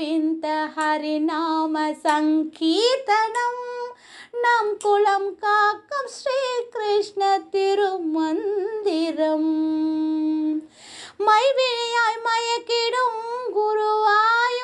கோவிந்த ஹரிநாம சங்கீர்த்தனம் நம் குலம் காக்கும் ஸ்ரீ கிருஷ்ண திருமந்திரம் மைவிழியாய் மயக்கிடும் குருவாய